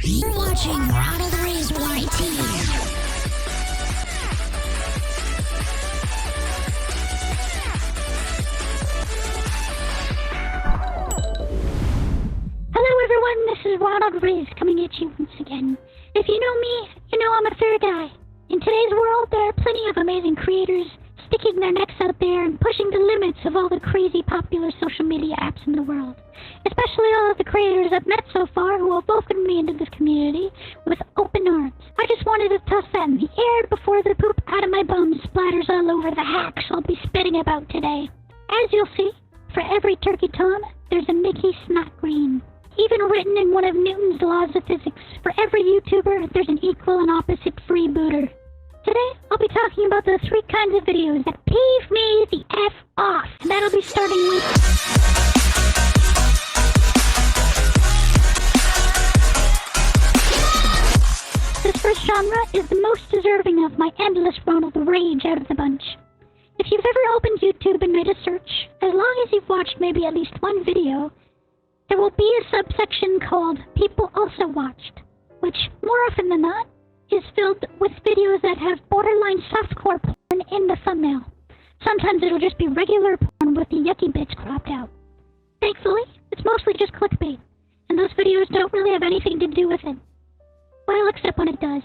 You're watching Ronald Ray's YT. Hello everyone, this is Ronald Riz coming at you once again. If you know me, you know I'm a third eye. In today's world, there are plenty of amazing creators sticking their necks out there and pushing the limits of all the crazy popular social media apps in the world. Especially all of the creators I've met so far who have welcomed me into this community with open arms. I just wanted to toss that in the air before the poop out of my bum splatters all over the hacks I'll be spitting about today. As you'll see, for every turkey tom, there's a Mickey Snot Green. Even written in one of Newton's laws of physics, for every YouTuber, there's an equal and opposite freebooter. Today, I'll be talking about the 3 kinds of videos that peeve me the F off. And that'll be starting with... This first genre is the most deserving of my endless Ronald Rage out of the bunch. If you've ever opened YouTube and made a search, as long as you've watched maybe at least one video, there will be a subsection called People Also Watched, which, more often than not, is filled with videos that have borderline softcore porn in the thumbnail. Sometimes it'll just be regular porn with the yucky bits cropped out. Thankfully, it's mostly just clickbait, and those videos don't really have anything to do with it. Well, except when it does.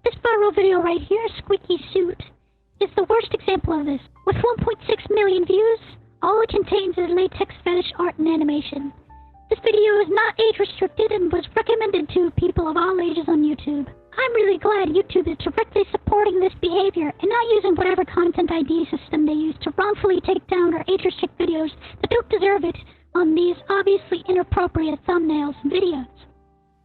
This viral video right here, Squeaky Suit, is the worst example of this. With 1.6 million views, all it contains is latex fetish art and animation. This video is not age-restricted and was recommended to people of all ages on YouTube. I'm really glad YouTube is directly supporting this behavior and not using whatever content ID system they use to wrongfully take down or age-restrict videos that don't deserve it on these obviously inappropriate thumbnails and videos.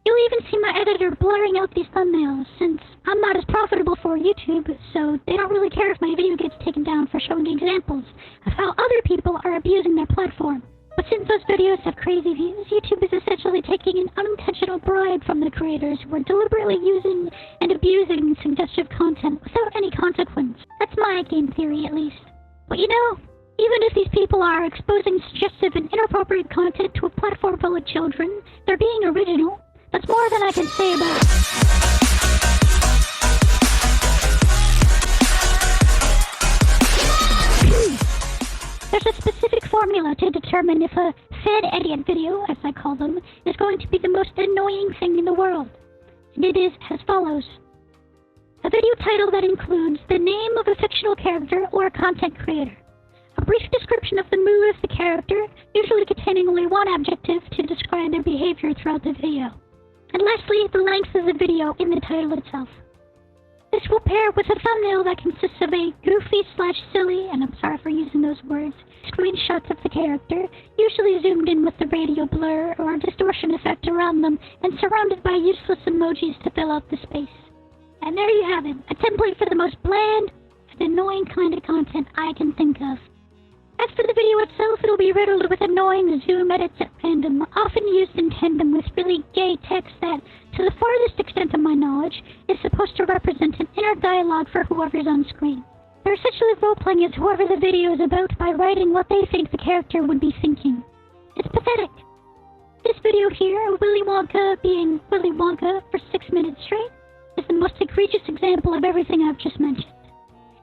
You'll even see my editor blurring out these thumbnails, since I'm not as profitable for YouTube, so they don't really care if my video gets taken down for showing examples of how other people are abusing their platform. But since those videos have crazy views, YouTube is essentially taking an unintentional bribe from the creators who are deliberately using and abusing suggestive content without any consequence. That's my game theory, at least. But you know, even if these people are exposing suggestive and inappropriate content to a platform full of children, they're being original. That's more than I can say about it. There's a specific formula to determine if a fed idiot video, as I call them, is going to be the most annoying thing in the world. And it is as follows. A video title that includes the name of a fictional character or a content creator. A brief description of the mood of the character, usually containing only one adjective to describe their behavior throughout the video. And lastly, the length of the video in the title itself. This will pair with a thumbnail that consists of a goofy/silly, and I'm sorry for using those words, screenshots of the character, usually zoomed in with the radio blur or distortion effect around them, and surrounded by useless emojis to fill out the space. And there you have it, a template for the most bland and annoying kind of content I can think of. As for the video itself, it'll be riddled with annoying zoom edits at random, often used in tandem with really gay text that, to the farthest extent of my knowledge, is supposed to represent an inner dialogue for whoever's on screen. They're essentially role-playing as whoever the video is about by writing what they think the character would be thinking. It's pathetic. This video here, Willy Wonka being Willy Wonka for 6 minutes straight, is the most egregious example of everything I've just mentioned.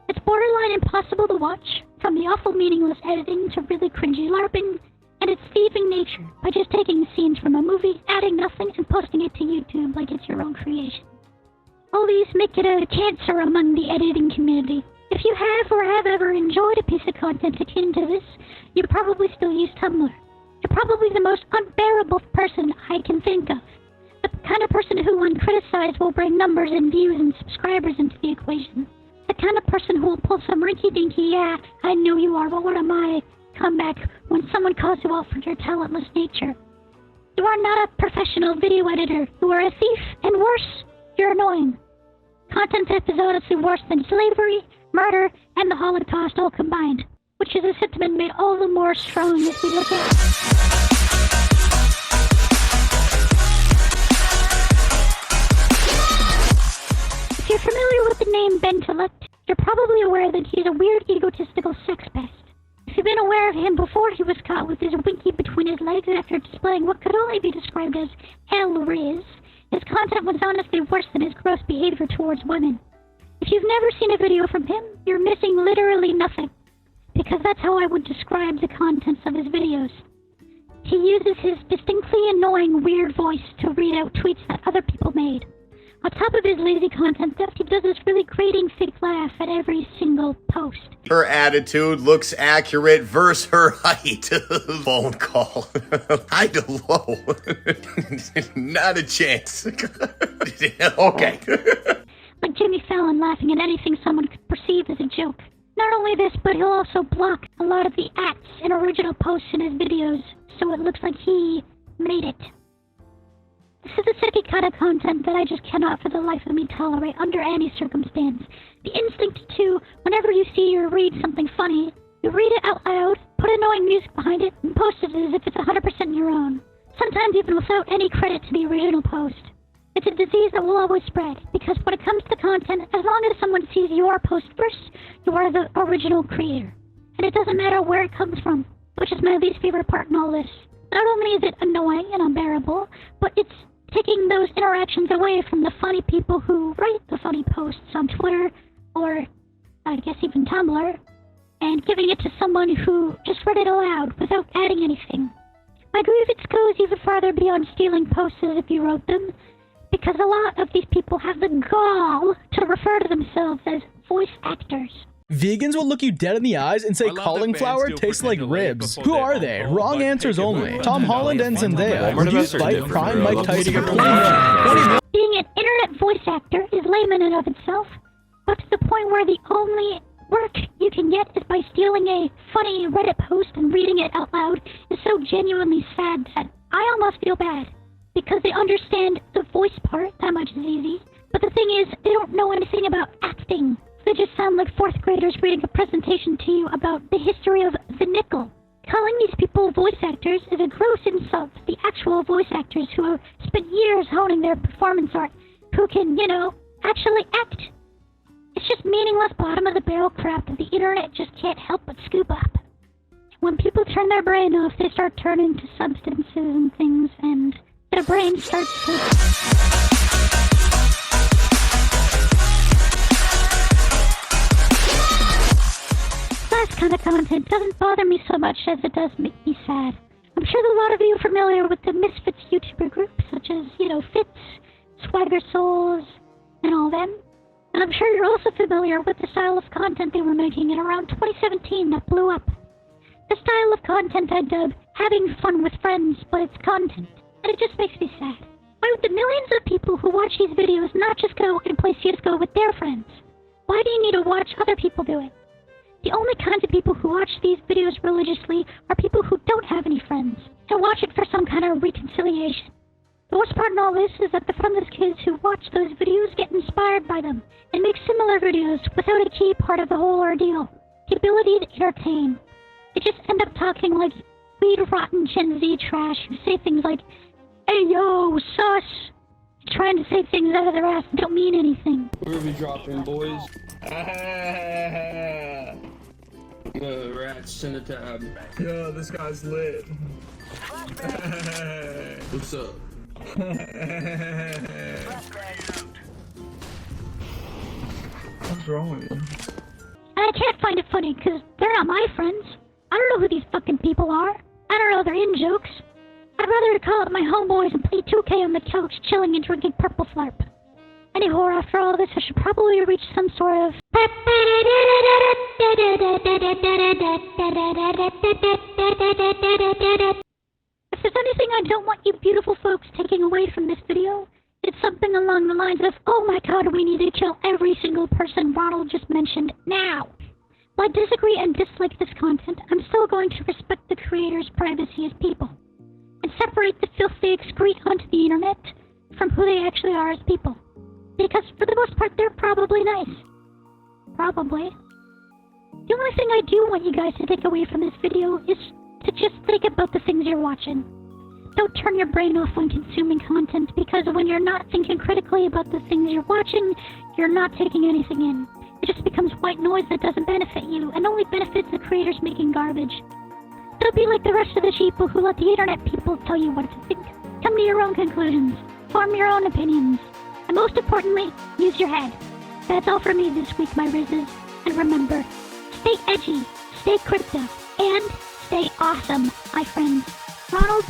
It's borderline impossible to watch, from the awful meaningless editing to really cringy LARPing, and its thieving nature by just taking scenes from a movie, adding nothing, and posting it to YouTube like it's your own creation. All these make it a cancer among the editing community. If you have or have ever enjoyed a piece of content akin to this, you probably still use Tumblr. You're probably the most unbearable person I can think of. The kind of person who, when criticized, will bring numbers and views and subscribers into the equation. The kind of person who will pull some rinky-dinky, yeah, I know you are, but what am I, comeback when someone calls you out for your talentless nature. You are not a professional video editor. You are a thief, and worse, you're annoying. Content theft is honestly worse than slavery, murder, and the Holocaust all combined, which is a sentiment made all the more strong as we look at... If you're familiar with the name Bentelect, you're probably aware that he's a weird, egotistical sex pest. If you've been aware of him before he was caught with his winky between his legs after displaying what could only be described as L-Riz, His content was honestly worse than his gross behavior towards women. If you've never seen a video from him, you're missing literally nothing, because that's how I would describe the contents of his videos. He uses his distinctly annoying, weird voice to read out tweets that other people made. On top of his lazy content theft, he does this really grating fake laugh at every single post. Her attitude looks accurate versus her height. Phone call. High to low. Not a chance. Okay. Like Jimmy Fallon laughing at anything someone could perceive as a joke. Not only this, but he'll also block a lot of the acts and original posts in his videos, so it looks like he made it. This is the second kind of content that I just cannot for the life of me tolerate under any circumstance. The instinct to, whenever you see or read something funny, you read it out loud, put annoying music behind it, and post it as if it's 100% your own. Sometimes even without any credit to the original post. It's a disease that will always spread, because when it comes to content, as long as someone sees your post first, you are the original creator. And it doesn't matter where it comes from, which is my least favorite part in all this. Not only is it annoying and unbearable, but it's taking those interactions away from the funny people who write the funny posts on Twitter, or I guess even Tumblr, and giving it to someone who just read it aloud without adding anything. My grievance goes even farther beyond stealing posts as if you wrote them, because a lot of these people have the gall to refer to themselves as voice actors. Vegans will look you dead in the eyes and say cauliflower tastes like ribs. Who are they? Wrong answers only. Tom Holland and Zendaya. Would you fight Prime Mike Tyson? Being an internet voice actor is lame in and of itself, but to the point where the only work you can get is by stealing a funny Reddit post and reading it out loud is so genuinely sad that I almost feel bad. Because they understand the voice part, that much is easy. But the thing is, they don't know anything about acting. They just sound like fourth graders reading a presentation to you about the history of the nickel. Calling these people voice actors is a gross insult to the actual voice actors who have spent years honing their performance art, who can, actually act. It's just meaningless bottom-of-the-barrel crap that the internet just can't help but scoop up. When people turn their brain off, they start turning to substances and things, and their brain starts to... Last kind of content doesn't bother me so much as it does make me sad. I'm sure that a lot of you are familiar with the Misfits YouTuber groups, such as, Fits, Swagger Souls, and all them. And I'm sure you're also familiar with the style of content they were making in around 2017 that blew up. The style of content I dub having fun with friends, but it's content. And it just makes me sad. Why would the millions of people who watch these videos not just go and play CSGO with their friends? Why do you need to watch other people do it? The only kinds of people who watch these videos religiously are people who don't have any friends, and watch it for some kind of reconciliation. The worst part in all this is that the friendless kids who watch those videos get inspired by them, and make similar videos without a key part of the whole ordeal, the ability to entertain. They just end up talking like weed-rotten Gen Z trash who say things like, "Hey yo, sus!" Trying to say things out of their ass that don't mean anything. Where are we dropping, boys? Rats in the tab. Yo, this guy's lit. What's up? What's wrong with you? And I can't find it funny because they're not my friends. I don't know who these fucking people are. I don't know their in-jokes. I'd rather call up my homeboys and play 2K on the couch, chilling and drinking Purple Flarp. Anyhow, after all this, I should probably reach some sort of... If there's anything I don't want you beautiful folks taking away from this video, it's something along the lines of, "Oh my god, we need to kill every single person Ronald just mentioned now." While I disagree and dislike this content, I'm still going to respect the creators' privacy as people, and separate the filth they excrete onto the internet from who they actually are as people. Because for the most part, they're probably nice. Probably. The only thing I do want you guys to take away from this video is to just think about the things you're watching. Don't turn your brain off when consuming content, because when you're not thinking critically about the things you're watching, you're not taking anything in. It just becomes white noise that doesn't benefit you, and only benefits the creators making garbage. Don't be like the rest of the sheeple who let the internet people tell you what to think. Come to your own conclusions. Form your own opinions. And most importantly, use your head. That's all for me this week, my Rizzes. And remember, stay edgy, stay crypto, and stay awesome, my friends. Ronald,